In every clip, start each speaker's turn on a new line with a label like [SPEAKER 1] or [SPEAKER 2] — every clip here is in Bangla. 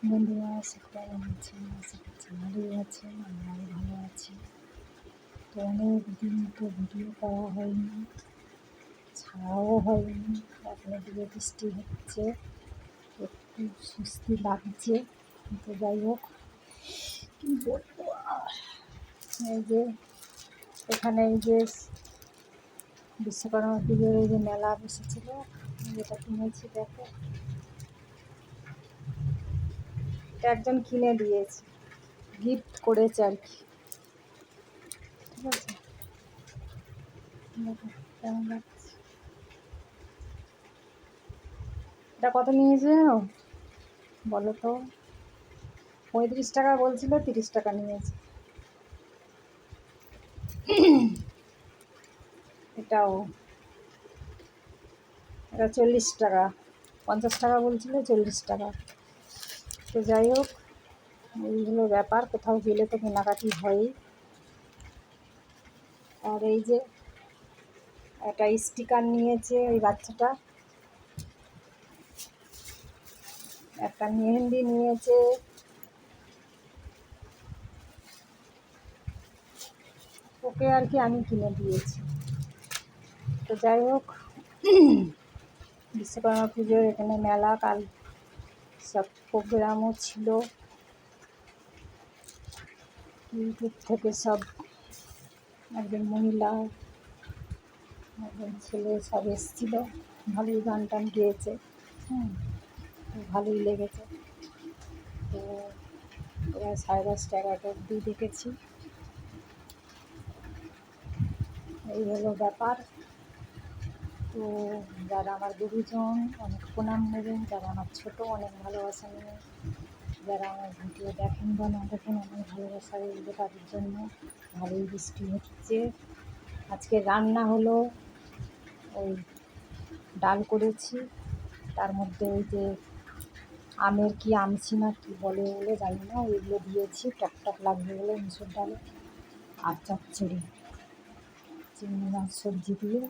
[SPEAKER 1] বন্ধুরা কেমন আছেন? আশা করছি ভালোই আছেন, আমরাও ভালো আছি। তো অনেক দিন তো ভিডিও করা হয়নি, ছাড়াও হয়নি। এখন দিকে বৃষ্টি হচ্ছে, একটু স্বস্তি লাগছে। তো যাই হোক, কী বলবো আর, এই যে এখানে এই যে বিশ্বকর্মা পুজোর এই যে মেলা বসেছিল, যেটা কিনেছি দেখো, এটা একজন কিনে দিয়েছে, গিফট করেছে আর কি। ঠিক আছে, দেখো কেমন লাগছে। এটা কত নিয়েছে জানো? বলো তো। 35 টাকা বলছিল, 30 টাকা নিয়েছে। এটা 40 টাকা, 50 টাকা বলছিল, 40 টাকা। তো যাই হোক, এইগুলো ব্যাপার, কোথাও গেলে তো কেনাকাটি হয়ই। আর এই যে একটা স্টিকার নিয়েছে ওই বাচ্চাটা, একটা মেহেন্দি নিয়েছে, ওকে আর কি আমি কিনে দিয়েছি। তো যাই হোক, বিশ্বকর্মা পুজোর এখানে মেলা, কাল সব প্রোগ্রামও ছিল, ইউটিউব থেকে সব একজন মহিলা একজন ছেলে সব এসেছিলো, ভালোই গান টান গেয়েছে। ভালোই লেগেছে। তো ওরা 10:30 11টা অবধি দেখেছি। এই হলো ব্যাপার। তো যারা আমার গুরুজন অনেক প্রণাম নেবেন, যারা আমার ছোট অনেক ভালোবাসা নেবেন, যারা আমার ভিডিও দেখেন বা না দেখেন অনেক ভালোবাসা রইল তাদের জন্য। ভালোই বৃষ্টি হচ্ছে। আজকে রান্না হলো, ওই ডাল করেছি, তার মধ্যে ওই যে আমের কি আমছি না কী বলে ওগুলো জানি না, ওইগুলো দিয়েছি, টক লাগবে বলে মুসুর ডালে। আর চচ্চড়ি চিংড়ি মাছ সবজি দিয়ে।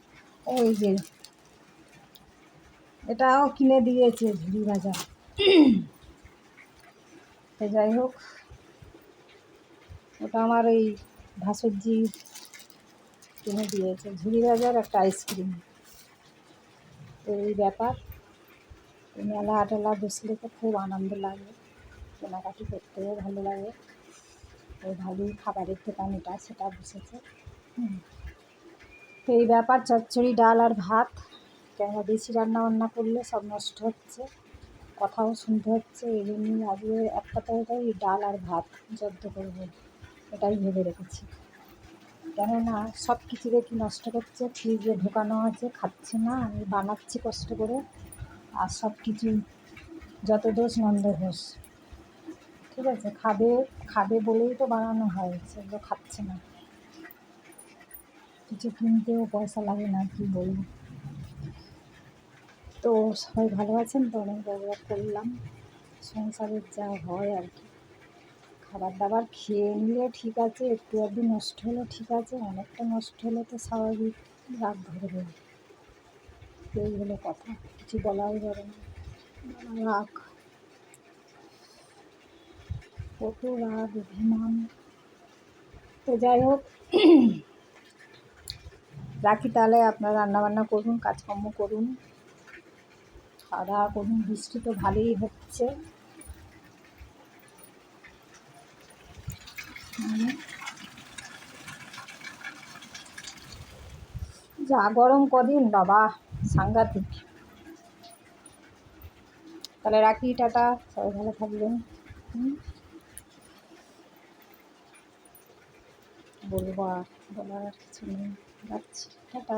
[SPEAKER 1] ওই যে এটাও কিনে দিয়েছে ঝুড়ি ভাজা। তো যাই হোক, ওটা আমার ওই ভাসুরজি কিনে দিয়েছে, ঝুড়ি ভাজার একটা আইসক্রিম। তো এই ব্যাপার, মেলা টেলা বসলে তো খুব আনন্দ লাগে, কেনাকাটি করতেও ভালো লাগে। ওই ভালোই খাবারের দোকান এটা সেটা বসেছে। তো এই ব্যাপার, চচ্চড়ি ডাল আর ভাত, কেননা বেশি রান্না বান্না করলে সব নষ্ট হচ্ছে, কথাও শুনতে হচ্ছে। এই জন্যই আজকে একটা তরকারি ডাল আর ভাত জব্দ করবো, এটাই ভেবে রেখেছি। কেননা সব কিছু দেখি নষ্ট করছে, ফ্রিজে ঢোকানো আছে, খাচ্ছে না, আমি বানাচ্ছি কষ্ট করে, আর সব কিছু যত দোষ নন্দ ঘোষ। ঠিক আছে, খাবে খাবে বলেই তো বানানো হয়, সেগুলো খাচ্ছে না। কিছু কিনতেও পয়সা লাগে না, কি বলবো। তো সবাই ভালো আছেন তো? অনেক ব্যবহার করলাম, সংসারের যা হয় আর কি। খাবার দাবার খেয়ে নিলে ঠিক আছে, একটু আধটু নষ্ট হলে ঠিক আছে, অনেকটা নষ্ট হলে তো স্বাভাবিক রাগ ধরবে। এই হলো কথা, কিছু বলাও যাবে না। রাগ, কত রাগ অভিমান। তো যাই হোক, রাখি তাহলে। আপনারা রান্নাবান্না করুন, কাজকর্ম করুন, খাওয়া দাওয়া করুন। বৃষ্টি তো ভালোই হচ্ছে। যা গরম কদিন বাবা, সাংঘাতিক। তাহলে রাখি, টাটা, সবাই ভালো থাকবেন। বলবো আর, বলার কিছু নেই, রাখছি, টাটা।